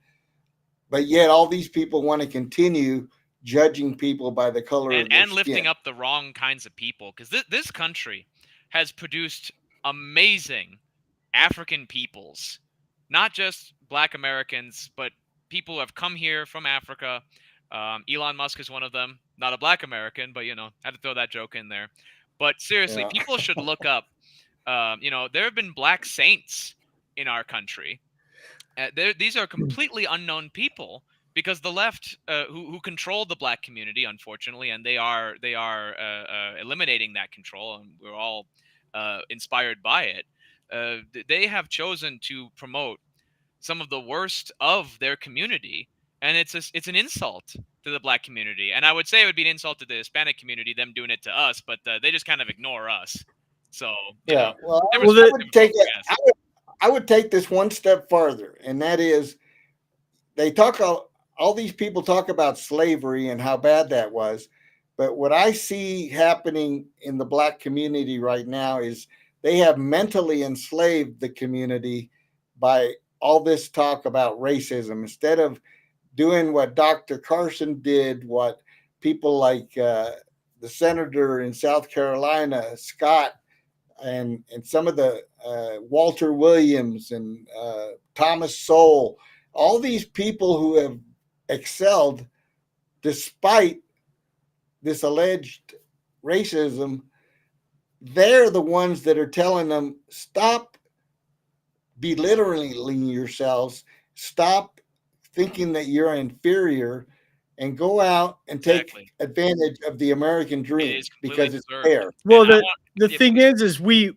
But yet all these people want to continue judging people by the color of their and lifting skin. up the wrong kinds of people, because this country has produced amazing African peoples, not just Black Americans, but people who have come here from Africa. Elon Musk is one of them, not a Black American, but had to throw that joke in there. But seriously, people should look up. There have been Black saints in our country. These are completely unknown people, because the left, who control the Black community, unfortunately, and they are eliminating that control, and we're all inspired by it. They have chosen to promote some of the worst of their community, and it's an insult to the Black community. And I would say it would be an insult to the Hispanic community, them doing it to us, but they just kind of ignore us. So well, I would take this one step farther, and that is, all these people talk about slavery and how bad that was. But what I see happening in the Black community right now is they have mentally enslaved the community by all this talk about racism. Instead of doing what Dr. Carson did, what people like the senator in South Carolina, Scott, and some of the Walter Williams and Thomas Sowell, all these people who have excelled despite this alleged racism, they're the ones that are telling them, stop belittling yourselves, stop thinking that you're inferior, and go out and take advantage of the American dream because it's fair. Well, the thing is we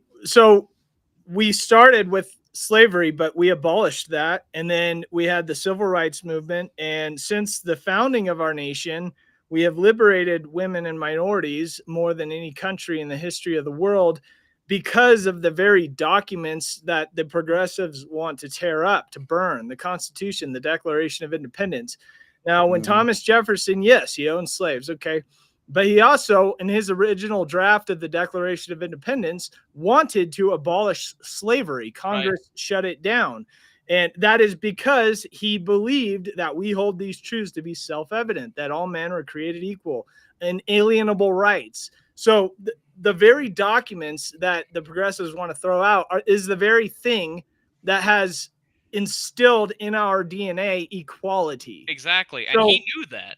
started with slavery, but we abolished that. And then we had the civil rights movement. And since the founding of our nation, we have liberated women and minorities more than any country in the history of the world because of the very documents that the progressives want to tear up, to burn: the Constitution, the Declaration of Independence. Now, when Thomas Jefferson, yes, he owned slaves, okay, but he also, in his original draft of the Declaration of Independence, wanted to abolish slavery. Congress shut it down. And that is because he believed that we hold these truths to be self-evident, that all men are created equal, inalienable rights. So the very documents that the progressives want to throw out is the very thing that has instilled in our DNA equality. Exactly. And he knew that.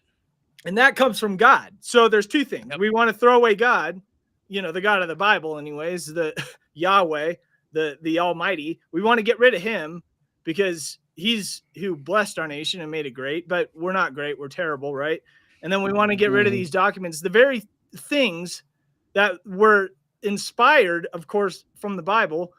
And that comes from God. So there's two things. Yep. We want to throw away God, the God of the Bible anyways, the Yahweh, the Almighty. We want to get rid of him because he's who blessed our nation and made it great, but we're not great. We're terrible, right? And then we want to get rid of these documents, the very things that were inspired, of course, from the Bible.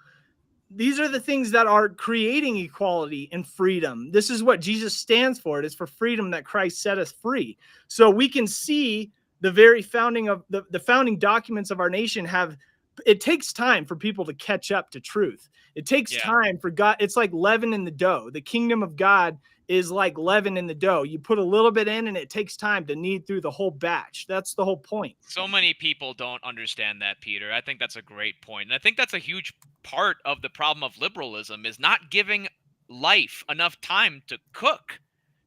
These are the things that are creating equality and freedom. This is what Jesus stands for. It is for freedom that Christ set us free. So we can see the very founding of the founding documents of our nation it takes time for people to catch up to truth. It takes time for God. It's like leaven in the dough. The kingdom of God is like leaven in the dough. You put a little bit in and it takes time to knead through the whole batch. That's the whole point. So many people don't understand that, Peter. I think that's a great point. And I think that's a huge part of the problem of liberalism, is not giving life enough time to cook.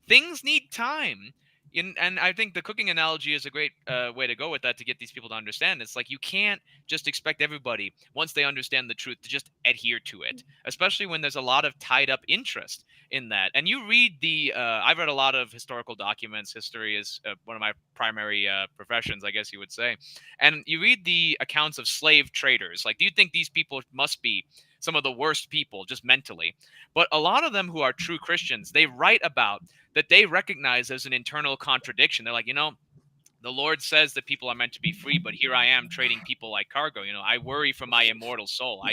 Things need time. And I think the cooking analogy is a great way to go with that, to get these people to understand. It's like you can't just expect everybody, once they understand the truth, to just adhere to it, especially when there's a lot of tied up interest in that. And you read I've read a lot of historical documents. History is one of my primary professions, I guess you would say. And you read the accounts of slave traders. Like, do you think these people must be some of the worst people just mentally? But a lot of them who are true Christians, they write about that they recognize as an internal contradiction. They're like, the Lord says that people are meant to be free, but here I am trading people like cargo. I worry for my immortal soul.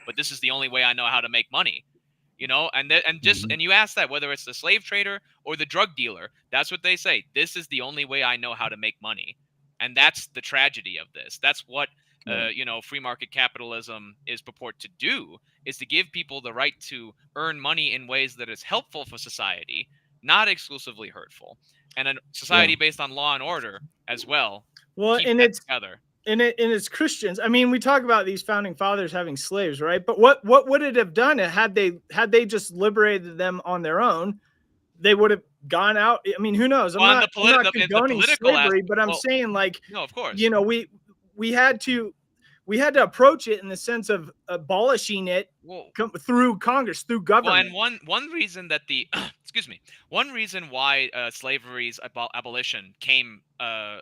But this is the only way I know how to make money. And you ask that, whether it's the slave trader or the drug dealer, that's what they say. This is the only way I know how to make money. And that's the tragedy of this. That's what free market capitalism is purport to do, is to give people the right to earn money in ways that is helpful for society, not exclusively hurtful. And a society based on law and order as well. Well, and it's together. And it's Christians. I mean, we talk about these founding fathers having slaves, right? But what would it have done had they just liberated them on their own? They would have gone out. I mean, who knows? I'm not condoning slavery, but I'm saying, like, no, of course, we had to approach it in the sense of abolishing it through Congress, through government. Well, and one reason that one reason why slavery's abolition came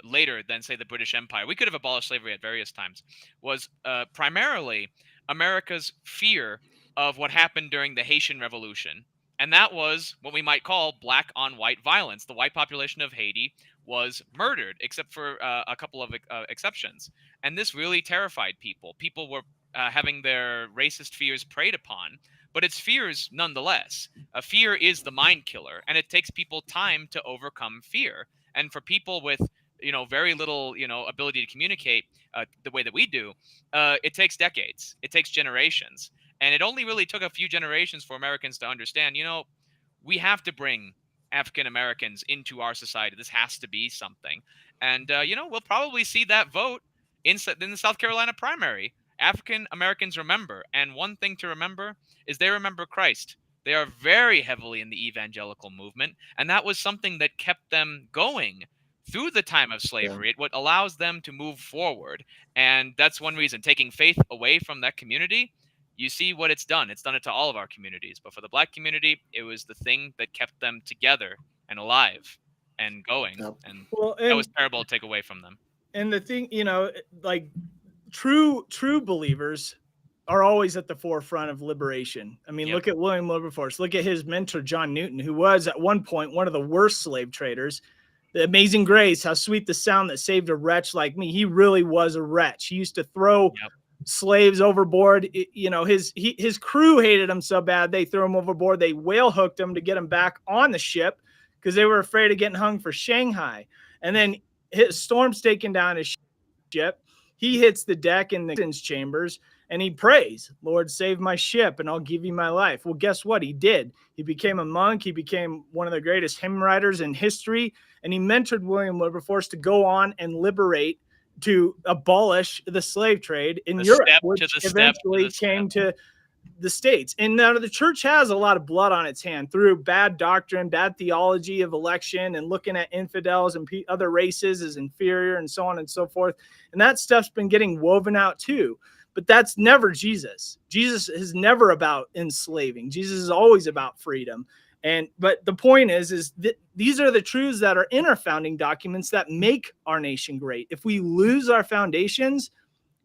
later than, say, the British Empire — we could have abolished slavery at various times — was primarily America's fear of what happened during the Haitian Revolution. And that was what we might call black on white violence. The white population of Haiti was murdered, except for a couple of exceptions. And this really terrified people. People were having their racist fears preyed upon, but it's fears nonetheless. Fear is the mind killer, and it takes people time to overcome fear. And for people with very little ability to communicate the way that we do, it takes decades. It takes generations. And it only really took a few generations for Americans to understand, we have to bring African Americans into our society. This has to be something. And, we'll probably see that vote in the South Carolina primary. African Americans remember. And one thing to remember is they remember Christ. They are very heavily in the evangelical movement. And that was something that kept them going through the time of slavery. It what allows them to move forward. And that's one reason, taking faith away from that community, you see what it's done. It's done it to all of our communities. But for the Black community, it was the thing that kept them together and alive and going. And that was terrible to take away from them. And the thing, like true believers are always at the forefront of liberation. I mean, look at William Wilberforce. Look at his mentor, John Newton, who was at one point one of the worst slave traders. The Amazing Grace, how sweet the sound that saved a wretch like me. He really was a wretch. He used to throw slaves overboard. His crew hated him so bad they threw him overboard. They whale hooked him to get him back on the ship because they were afraid of getting hung for Shanghai. And then his storm's taking down his ship. He hits the deck in the chambers and he prays, Lord, save my ship and I'll give you my life. Well, guess what? He did. He became a monk. He became one of the greatest hymn writers in history. And he mentored William Wilberforce to go on and liberate, to abolish the slave trade in Europe, which eventually came to the States. And now the church has a lot of blood on its hand through bad doctrine, bad theology of election, and looking at infidels and other races as inferior and so on and so forth. And that stuff's been getting woven out too. But that's never Jesus. Jesus is never about enslaving. Jesus is always about freedom. But the point is that these are the truths that are in our founding documents that make our nation great. If we lose our foundations,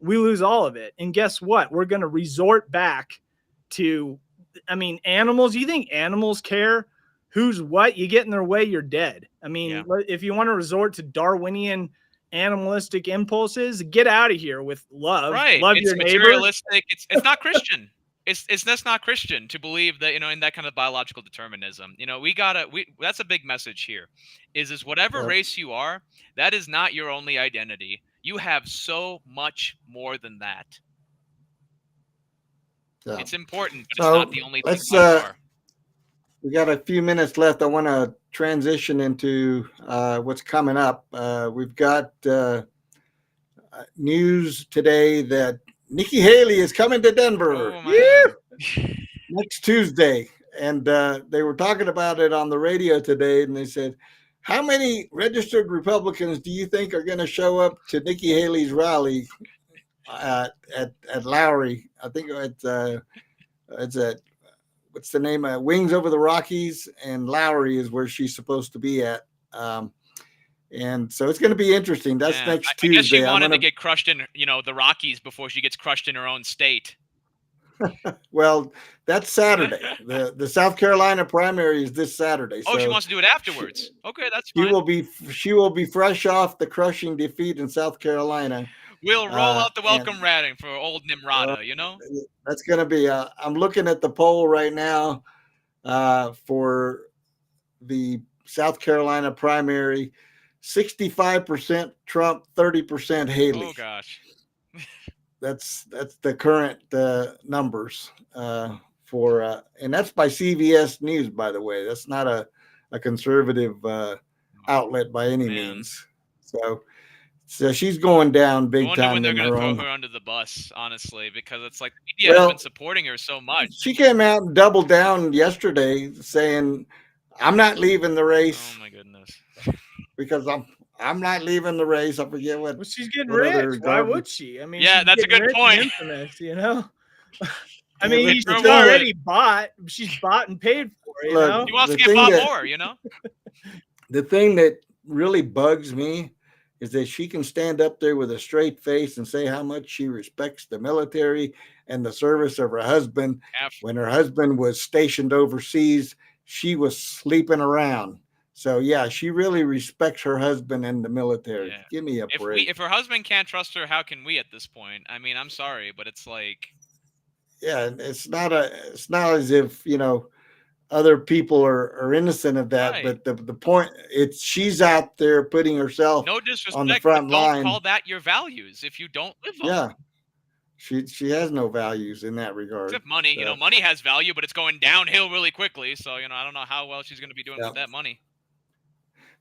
we lose all of it. And guess what? We're going to resort back to, animals. You think animals care who's what? You get in their way, you're dead. If you want to resort to Darwinian animalistic impulses, get out of here with love. Right. Love it's your neighbor. Materialistic. It's not Christian. That's not Christian to believe that, in that kind of biological determinism. That's a big message here is whatever race you are, that is not your only identity. You have so much more than that. Yeah. It's important, but it's not the only thing you are. We got a few minutes left. I want to transition into what's coming up. We've got news today that Nikki Haley is coming to Denver next Tuesday. And they were talking about it on the radio today. And they said, how many registered Republicans do you think are going to show up to Nikki Haley's rally at Lowry? I think it's at, what's the name? Wings Over the Rockies, and Lowry is where she's supposed to be at. And so it's going to be interesting. That's next Tuesday. I guess she wanted to get crushed in, the Rockies before she gets crushed in her own state. Well, that's Saturday. The South Carolina primary is this Saturday. Oh, so she wants to do it afterwards. Okay, that's fine. She will be fresh off the crushing defeat in South Carolina. We'll roll out the welcome ratting for old Nimrata, That's going to be, I'm looking at the poll right now for the South Carolina primary. 65% Trump, 30% Haley. Oh gosh. That's the current numbers for and that's by CBS News, by the way. That's not a conservative outlet by any means. So she's going down big time. I wonder when they're going to throw her under the bus, honestly, because it's like the media has been supporting her so much. She came out and doubled down yesterday saying, I'm not leaving the race. Oh my goodness. Because I'm not leaving the race. I forget what. Well, she's getting rich. Why would she? That's a good point. Infamous, she's already bought. She's bought and paid for. She wants to get bought more. The thing that really bugs me is that she can stand up there with a straight face and say how much she respects the military and the service of her husband. When her husband was stationed overseas, she was sleeping around. So, she really respects her husband and the military. Yeah. Give me a break. If her husband can't trust her, how can we at this point? I'm sorry, but it's like... Yeah, it's not as if, other people are innocent of that. Right. But the point, she's out there putting herself on the front line. Don't call that your values if you don't live on them. She has no values in that regard. Except money. So. Money has value, but it's going downhill really quickly. So, I don't know how well she's going to be doing with that money.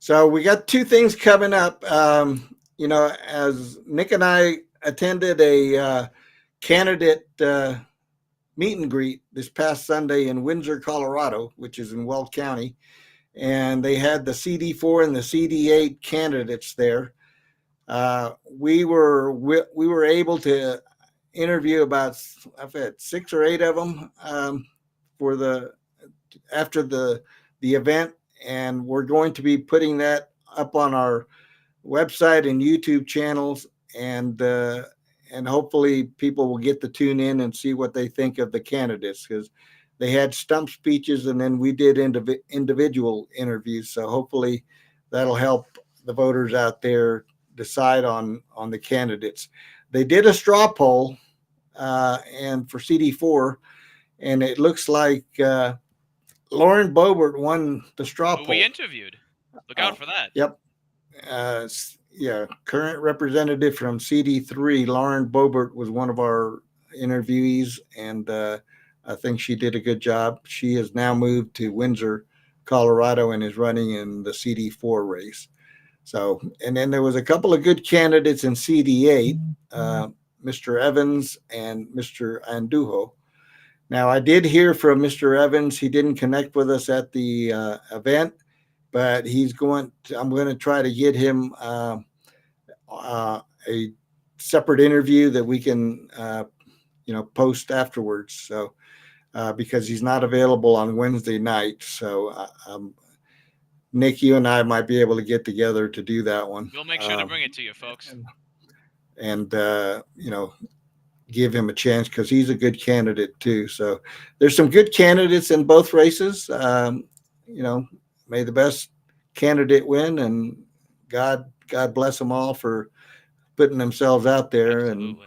So we got two things coming up. As Nick and I attended a candidate meet and greet this past Sunday in Windsor, Colorado, which is in Weld County. and they had the CD4 and the CD8 candidates there. We were able to interview about, I've had 6 or 8 of them after the event, and we're going to be putting that up on our website and YouTube channels, and hopefully people will get to tune in and see what they think of the candidates, because they had stump speeches and then we did individual interviews. So hopefully that'll help the voters out there decide on the candidates. They did a straw poll and for CD4, and it looks like Lauren Boebert won the straw poll. We interviewed. Look out for that. Yep. Current representative from CD3, Lauren Boebert, was one of our interviewees, and I think she did a good job. She has now moved to Windsor, Colorado, and is running in the CD4 race. So, and then there was a couple of good candidates in CD8, Mr. Evans and Mr. Andujo. Now, I did hear from Mr. Evans. He didn't connect with us at the event, but I'm going to try to get him a separate interview that we can, post afterwards. So, because he's not available on Wednesday night. So, Nick, you and I might be able to get together to do that one. We'll make sure to bring it to you, folks. And give him a chance, because he's a good candidate too. So there's some good candidates in both races. May the best candidate win, and God bless them all for putting themselves out there. Absolutely.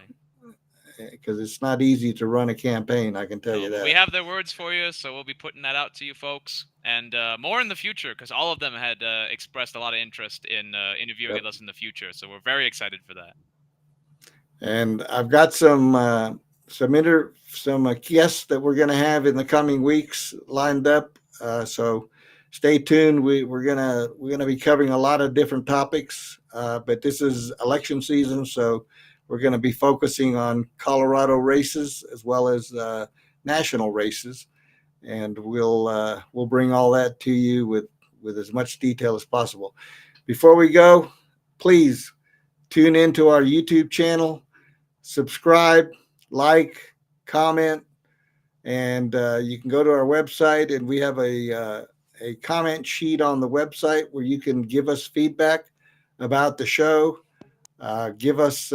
And because it's not easy to run a campaign, I can tell you that. We have their words for you, so we'll be putting that out to you folks, and more in the future, because all of them had expressed a lot of interest in interviewing with us in the future. So we're very excited for that. And I've got some guests that we're going to have in the coming weeks lined up. So stay tuned. We're gonna be covering a lot of different topics. But this is election season, so we're going to be focusing on Colorado races as well as national races, and we'll bring all that to you with as much detail as possible. Before we go, please tune into our YouTube channel. Subscribe, like, comment, and you can go to our website, and we have a comment sheet on the website where you can give us feedback about the show. Give us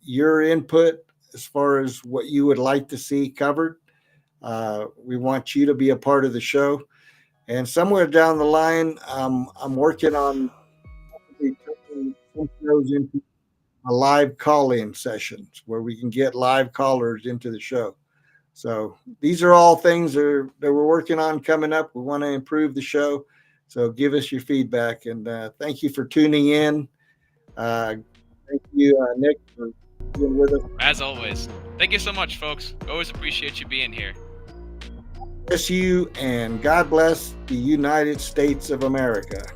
your input as far as what you would like to see covered. We want you to be a part of the show. And somewhere down the line, I'm working on turning some shows into a live call-in sessions where we can get live callers into the show. So these are all things that we're working on coming up. We want to improve the show. So give us your feedback, and thank you for tuning in. Thank you, Nick, for being with us. As always. Thank you so much, folks. Always appreciate you being here. Bless you, and God bless the United States of America.